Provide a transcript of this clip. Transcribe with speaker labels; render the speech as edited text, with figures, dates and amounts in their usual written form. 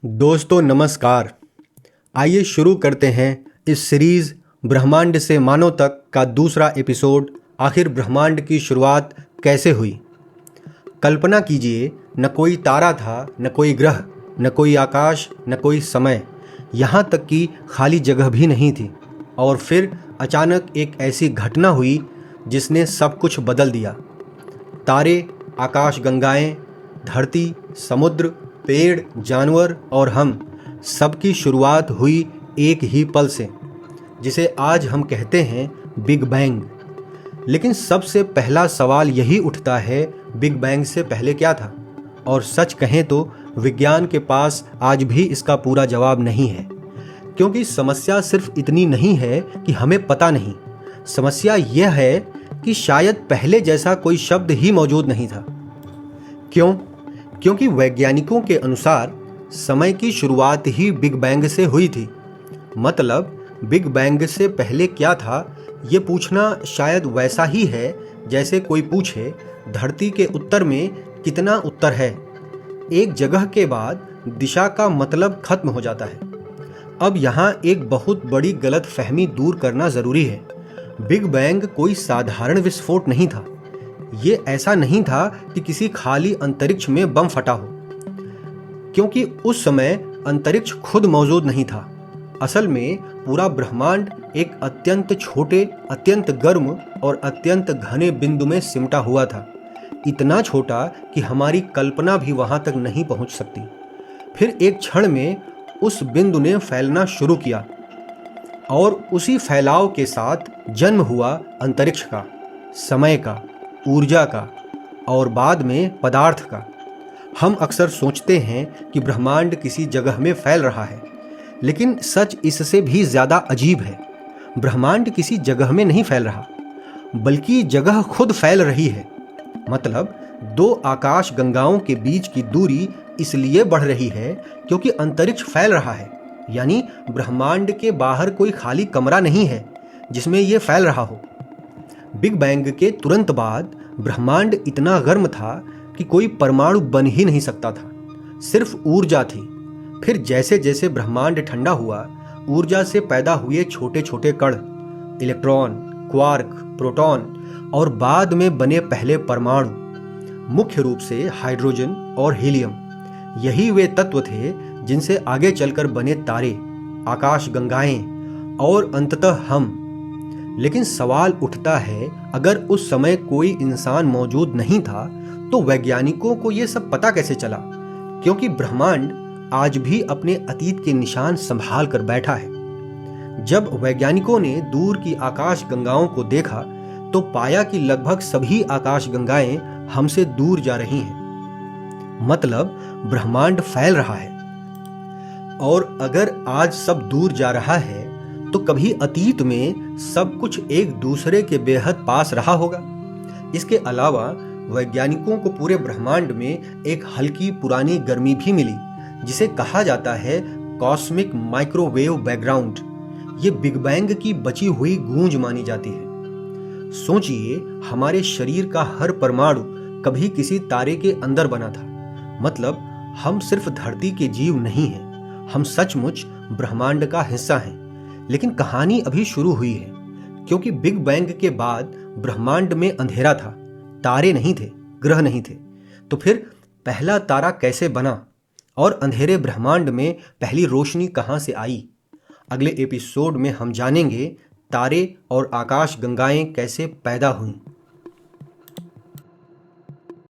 Speaker 1: दोस्तों नमस्कार। आइए शुरू करते हैं इस सीरीज़ ब्रह्मांड से मानव तक का दूसरा एपिसोड। आखिर ब्रह्मांड की शुरुआत कैसे हुई। कल्पना कीजिए, न कोई तारा था, न कोई ग्रह, न कोई आकाश, न कोई समय, यहाँ तक कि खाली जगह भी नहीं थी। और फिर अचानक एक ऐसी घटना हुई जिसने सब कुछ बदल दिया। तारे, आकाशगंगाएं, धरती, समुद्र, पेड़, जानवर और हम सबकी शुरुआत हुई एक ही पल से, जिसे आज हम कहते हैं बिग बैंग। लेकिन सबसे पहला सवाल यही उठता है, बिग बैंग से पहले क्या था? और सच कहें तो विज्ञान के पास आज भी इसका पूरा जवाब नहीं है। क्योंकि समस्या सिर्फ इतनी नहीं है कि हमें पता नहीं, समस्या यह है कि शायद पहले जैसा कोई शब्द ही मौजूद नहीं था। क्यों? क्योंकि वैज्ञानिकों के अनुसार समय की शुरुआत ही बिग बैंग से हुई थी। मतलब बिग बैंग से पहले क्या था, ये पूछना शायद वैसा ही है जैसे कोई पूछे धरती के उत्तर में कितना उत्तर है। एक जगह के बाद दिशा का मतलब खत्म हो जाता है। अब यहाँ एक बहुत बड़ी गलतफहमी दूर करना ज़रूरी है। बिग बैंग कोई साधारण विस्फोट नहीं था। ये ऐसा नहीं था कि किसी खाली अंतरिक्ष में बम फटा हो, क्योंकि उस समय अंतरिक्ष खुद मौजूद नहीं था। असल में पूरा ब्रह्मांड एक अत्यंत छोटे, अत्यंत गर्म और अत्यंत घने बिंदु में सिमटा हुआ था। इतना छोटा कि हमारी कल्पना भी वहां तक नहीं पहुंच सकती। फिर एक क्षण में उस बिंदु ने फैलना शुरू किया और उसी फैलाव के साथ जन्म हुआ अंतरिक्ष का, समय का, ऊर्जा का और बाद में पदार्थ का। हम अक्सर सोचते हैं कि ब्रह्मांड किसी जगह में फैल रहा है, लेकिन सच इससे भी ज़्यादा अजीब है। ब्रह्मांड किसी जगह में नहीं फैल रहा, बल्कि जगह खुद फैल रही है। मतलब दो आकाश गंगाओं के बीच की दूरी इसलिए बढ़ रही है क्योंकि अंतरिक्ष फैल रहा है। यानी ब्रह्मांड के बाहर कोई खाली कमरा नहीं है जिसमें यह फैल रहा हो। बिग बैंग के तुरंत बाद ब्रह्मांड इतना गर्म था कि कोई परमाणु बन ही नहीं सकता था, सिर्फ ऊर्जा थी। फिर जैसे जैसे ब्रह्मांड ठंडा हुआ, ऊर्जा से पैदा हुए छोटे छोटे कण, इलेक्ट्रॉन, क्वार्क, प्रोटॉन और बाद में बने पहले परमाणु, मुख्य रूप से हाइड्रोजन और हीलियम। यही वे तत्व थे जिनसे आगे चलकर बने तारे, आकाशगंगाएं और अंततः हम। लेकिन सवाल उठता है, अगर उस समय कोई इंसान मौजूद नहीं था तो वैज्ञानिकों को यह सब पता कैसे चला? क्योंकि ब्रह्मांड आज भी अपने अतीत के निशान संभाल कर बैठा है। जब वैज्ञानिकों ने दूर की आकाश गंगाओं को देखा तो पाया कि लगभग सभी आकाश गंगाएं हमसे दूर जा रही हैं। मतलब ब्रह्मांड फैल रहा है। और अगर आज सब दूर जा रहा है तो कभी अतीत में सब कुछ एक दूसरे के बेहद पास रहा होगा। इसके अलावा वैज्ञानिकों को पूरे ब्रह्मांड में एक हल्की पुरानी गर्मी भी मिली, जिसे कहा जाता है कॉस्मिक माइक्रोवेव बैकग्राउंड। ये बिग बैंग की बची हुई गूंज मानी जाती है। सोचिए, हमारे शरीर का हर परमाणु कभी किसी तारे के अंदर बना था। मतलब हम सिर्फ धरती के जीव नहीं हैं, हम सचमुच ब्रह्मांड का हिस्सा हैं। लेकिन कहानी अभी शुरू हुई है, क्योंकि बिग बैंग के बाद ब्रह्मांड में अंधेरा था, तारे नहीं थे, ग्रह नहीं थे। तो फिर पहला तारा कैसे बना और अंधेरे ब्रह्मांड में पहली रोशनी कहां से आई? अगले एपिसोड में हम जानेंगे तारे और आकाश गंगाएं कैसे पैदा हुईं।